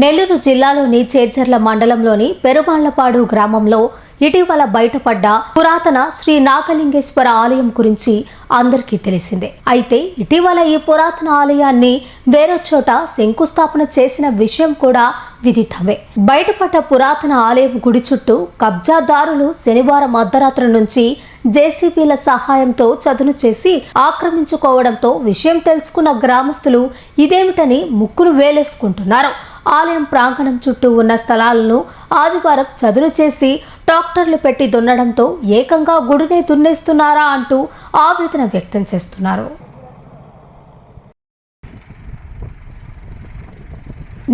నెల్లూరు జిల్లాలోని చేర్చర్ల మండలంలోని పెరుమాళ్లపాడు గ్రామంలో ఇటీవల బయటపడ్డ పురాతన శ్రీ నాగలింగేశ్వర ఆలయం గురించి అందరికీ తెలిసిందే. అయితే ఇటీవల ఈ పురాతన ఆలయాన్ని వేరే చోట శంకుస్థాపన చేసిన విషయం కూడా విదితమే. బయటపడ్డ పురాతన ఆలయం గుడి చుట్టూ కబ్జాదారులు శనివారం అర్ధరాత్రి నుంచి జేసీబీల సహాయంతో చదును చేసి ఆక్రమించుకోవడంతో విషయం తెలుసుకున్న గ్రామస్తులు ఇదేమిటని ముక్కులు వేలేసుకుంటున్నారు. ఆలయం ప్రాంగణం చుట్టూ ఉన్న స్థలాలను ఆదివారం చదును చేసి ట్రాక్టర్లు పెట్టి దున్నడంతో ఏకంగా గుడినే దున్నేస్తున్నారా అంటూ ఆవేదన వ్యక్తం చేస్తున్నారు.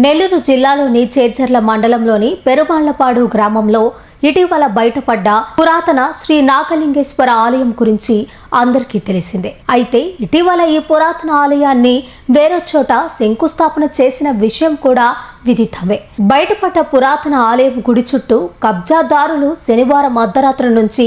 నెల్లూరు జిల్లాలోని చేర్చర్ల మండలంలోని పెరుమాళ్లపాడు గ్రామంలో ఇటీవల బయటపడ్డ పురాతన శ్రీ నాగలింగేశ్వర ఆలయం గురించి అందరికీ తెలిసిందే. అయితే ఇటీవల ఈ పురాతన ఆలయాన్ని వేరే చోట శంకుస్థాపన చేసిన విషయం కూడా విదితమే. బయటపడ్డ పురాతన ఆలయం గుడి చుట్టూ కబ్జాదారులు శనివారం అర్ధరాత్రి నుంచి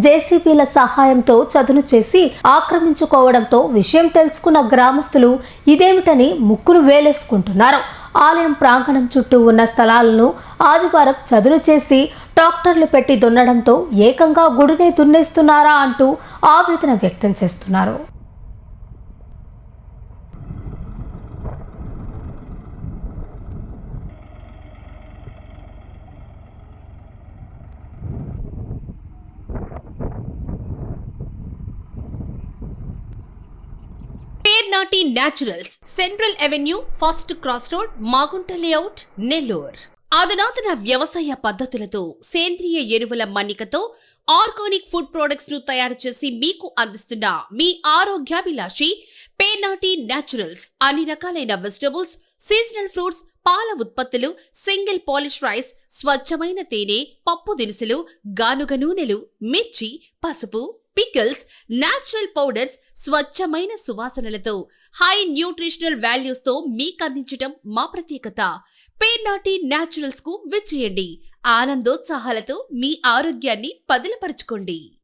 జేసీబీల సహాయంతో చదును చేసి ఆక్రమించుకోవడంతో విషయం తెలుసుకున్న గ్రామస్తులు ఇదేమిటని ముక్కులు వేలేసుకుంటున్నారు. ఆలయం ప్రాంగణం చుట్టూ ఉన్న స్థలాలను ఆదివారం చదును చేసి ట్రాక్టర్లు పెట్టి దున్నడంతో ఏకంగా గుడినే దున్నేస్తున్నారా అంటూ ఆవేదన వ్యక్తం చేస్తున్నారు. Pernati naturals, central avenue, first cross road, Magunta layout, Nellore. అధునాతన వ్యవసాయ పద్ధతులతో సేంద్రియ ఎరువుల మన్నికతో ఆర్గానిక్ ఫుడ్ ప్రొడక్ట్స్ ను తయారు చేసి మీకు అందిస్తున్న మీ ఆరోగ్యాభిలాషి పేర్నాటి న్యాచురల్స్. అన్ని రకాలైన వెజిటబుల్స్, సీజనల్ ఫ్రూట్స్, పాల ఉత్పత్తులు, సింగిల్ పాలిష్ రైస్, స్వచ్ఛమైన తేనె, పప్పు దినుసులు, గానుగ నూనెలు, మిర్చి, పసుపు, పికిల్స్, న్యాచురల్ పౌడర్స్, స్వచ్ఛమైన సువాసనలతో హై న్యూట్రిషనల్ వాల్యూస్ తో మీకందించటం మా ప్రత్యేకత. పేర్నాటి న్యాచురల్స్ కు విచ్చేయండి. ఆనందోత్సాహాలతో మీ ఆరోగ్యాన్ని పదిలపరచుకోండి.